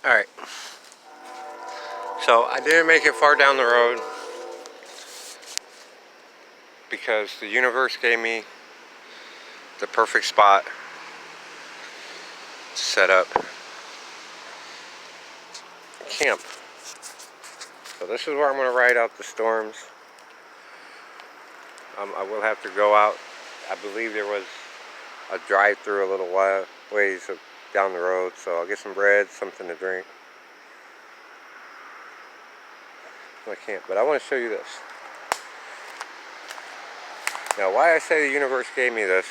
Alright, so I didn't make it far down the road because the universe gave me the perfect spot to set up camp. So this is where I'm going to ride out the storms. I will have to go out. I believe there was a drive-through a little ways down the road, so I'll get some bread, something to drink. I can't, but I want to show you this. Now, why I say the universe gave me this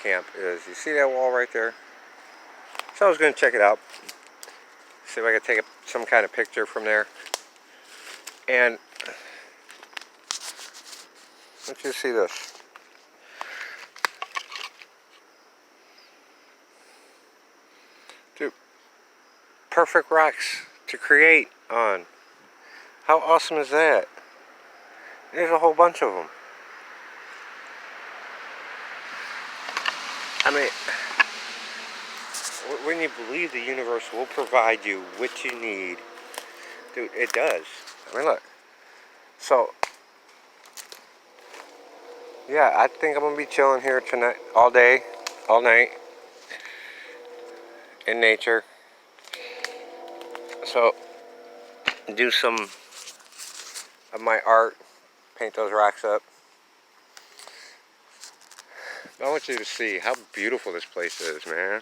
camp is, you see that wall right there? So I was going to check it out, see if I could take some kind of picture from there. And let's just see this. Dude, perfect rocks to create on. How awesome is that? There's a whole bunch of them. I mean, when you believe the universe will provide you what you need, dude, it does. I mean, look. So, yeah, I think I'm going to be chilling here tonight, all day, all night, in nature. So, do some of my art, paint those rocks up. I want you to see how beautiful this place is, man.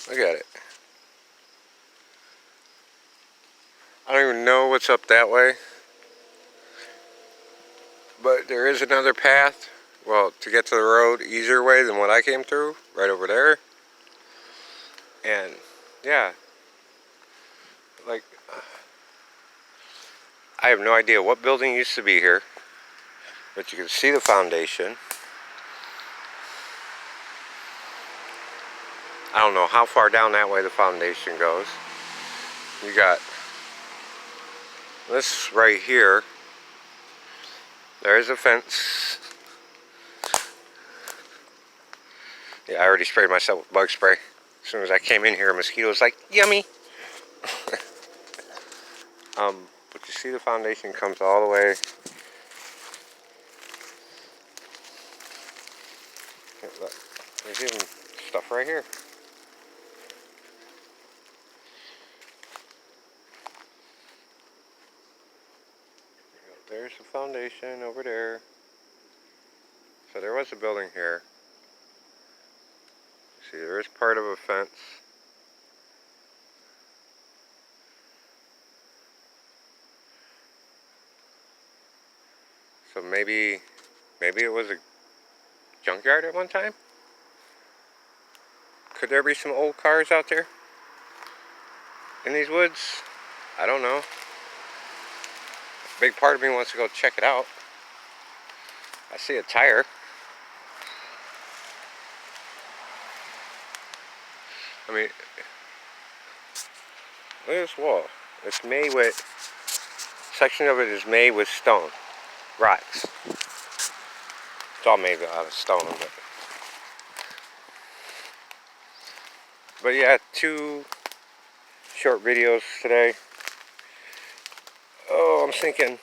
Look at it. I don't even know what's up that way, but there is another path, well, to get to the road, easier way than what I came through, right over there. And, yeah, like, I have no idea what building used to be here, but you can see the foundation. I don't know how far down that way the foundation goes. You got this right here. There's a fence. Yeah, I already sprayed myself with bug spray. As soon as I came in here, a mosquito was like, yummy. But you see the foundation comes all the way. Look, there's even stuff right here. There's the foundation over there. So there was a building here. See, there is part of a fence. So maybe it was a junkyard at one time? Could there be some old cars out there in these woods? I don't know. A big part of me wants to go check it out. I see a tire. I mean, look at this wall. It's made with, section of it is made with stone, rocks. It's all made out of stone. But yeah, 2 short videos today. Oh, I'm thinking.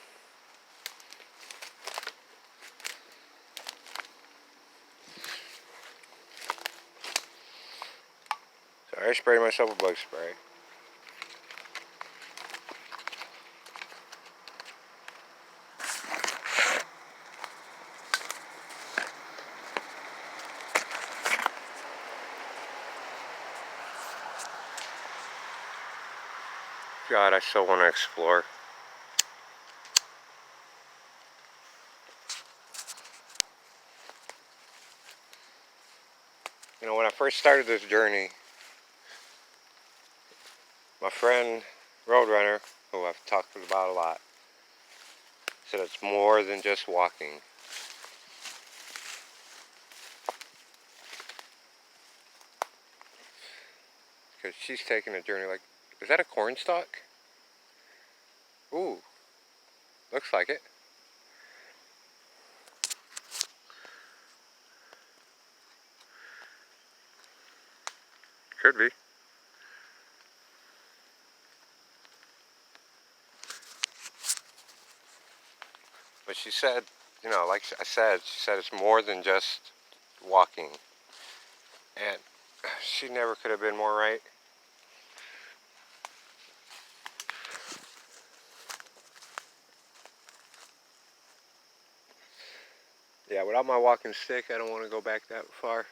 Sorry, I sprayed myself with bug spray. God, I so want to explore. You know, when I first started this journey, my friend Roadrunner, who I've talked about a lot, said it's more than just walking. Because she's taking a journey like, is that a corn stalk? Ooh, looks like it. Could be. But she said, you know, like I said, she said it's more than just walking. And she never could have been more right. Yeah, without my walking stick, I don't want to go back that far.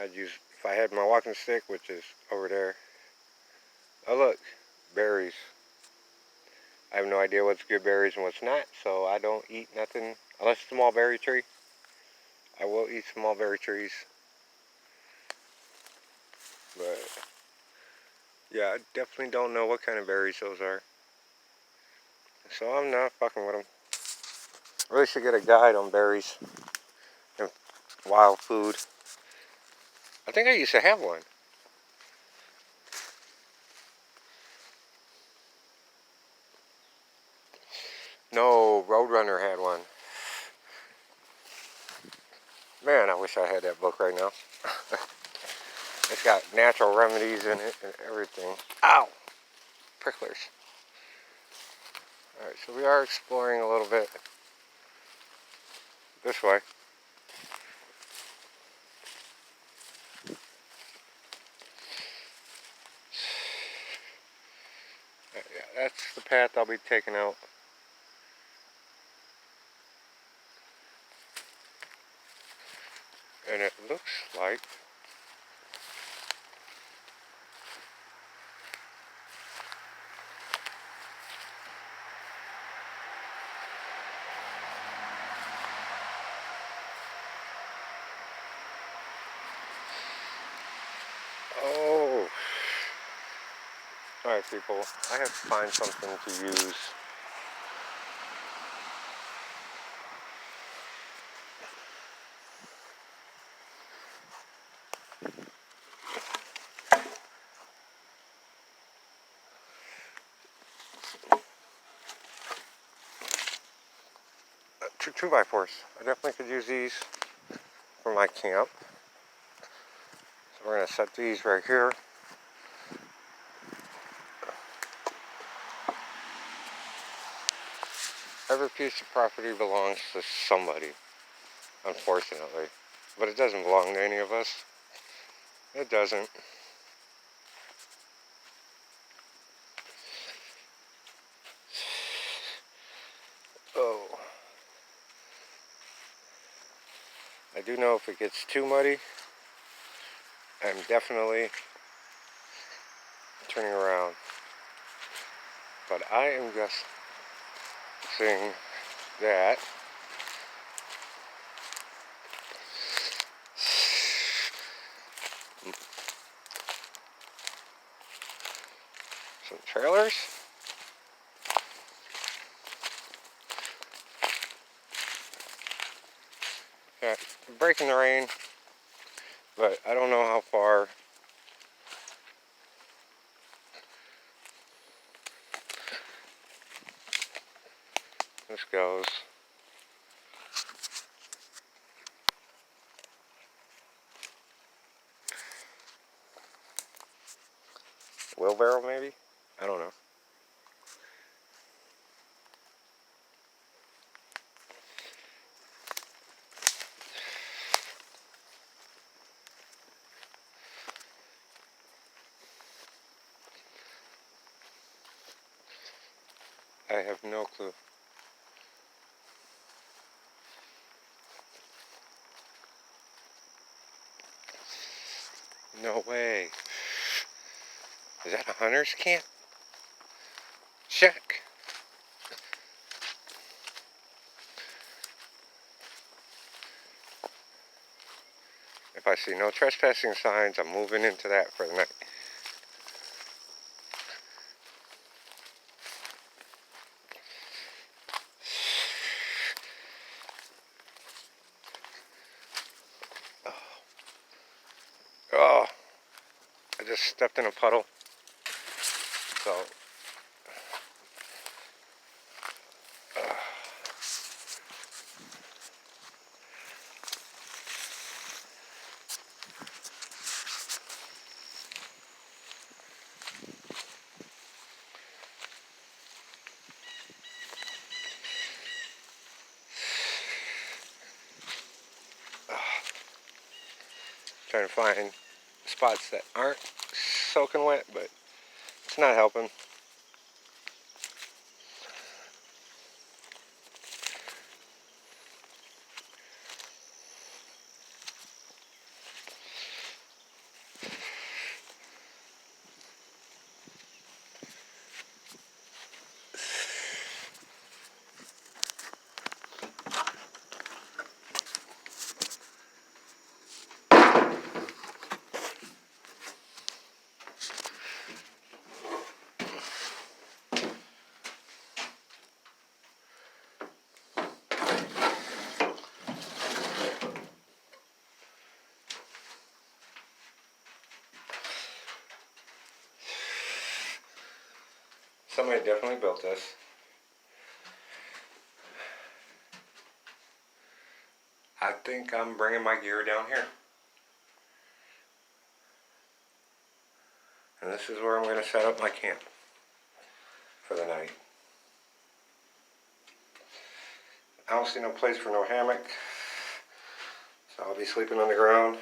I'd use, if I had my walking stick, which is over there. Oh look, berries. I have no idea what's good berries and what's not, so I don't eat nothing, unless it's a mulberry tree. I will eat some mulberry trees. But, yeah, I definitely don't know what kind of berries those are. So I'm not fucking with them. I really should get a guide on berries and wild food. I think I used to have one. No, Roadrunner had one. Man, I wish I had that book right now. It's got natural remedies in it and everything. Ow! Pricklers. Alright, so we are exploring a little bit this way. Yeah, that's the path I'll be taking out. And it looks like oh. Alright people, I have to find something to use. Two by fours. I definitely could use these for my camp. So we're going to set these right here. Every piece of property belongs to somebody, unfortunately. But it doesn't belong to any of us. It doesn't. Oh. I do know if it gets too muddy, I'm definitely turning around. But I am just saying that some trailers. Yeah, breaking the rain, but I don't know how far this goes. Wheelbarrow maybe? I don't know. I have no clue. No way. Is that a hunter's camp? Check. If I see no trespassing signs, I'm moving into that for the night. Oh, I just stepped in a puddle. So, Trying to find spots that aren't soaking wet, but it's not helping. Somebody definitely built this. I think I'm bringing my gear down here. And this is where I'm going to set up my camp for the night. I don't see no place for no hammock, so I'll be sleeping on the ground.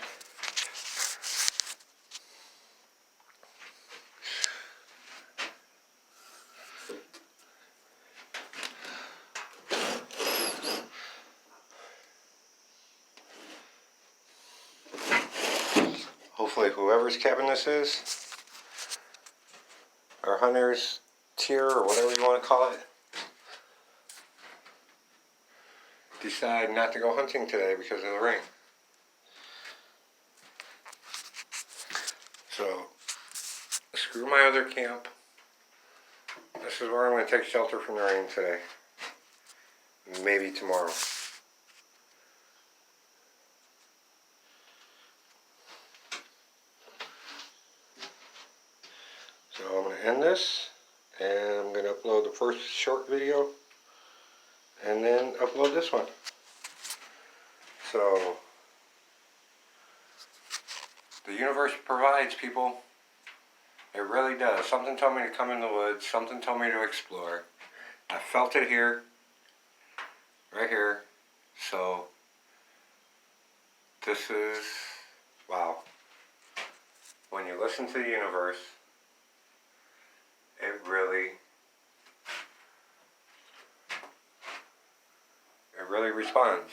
Hopefully whoever's cabin this is, or hunter's tier, or whatever you want to call it, decide not to go hunting today because of the rain. So, screw my other camp. This is where I'm going to take shelter from the rain today. Maybe tomorrow. So I'm going to end this, and I'm going to upload the first short video, and then upload this one. So, the universe provides, people. It really does. Something told me to come in the woods. Something told me to explore. I felt it here. Right here. So, this is, wow. When you listen to the universe, it really responds.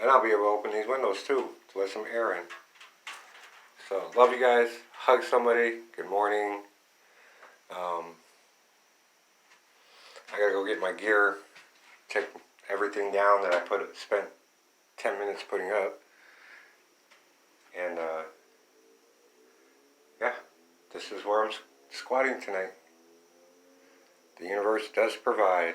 And I'll be able to open these windows too, to let some air in. So, love you guys. Hug somebody. Good morning. I gotta go get my gear, take everything down that I spent 10 minutes putting up. And, yeah, this is where I'm squatting tonight. The universe does provide.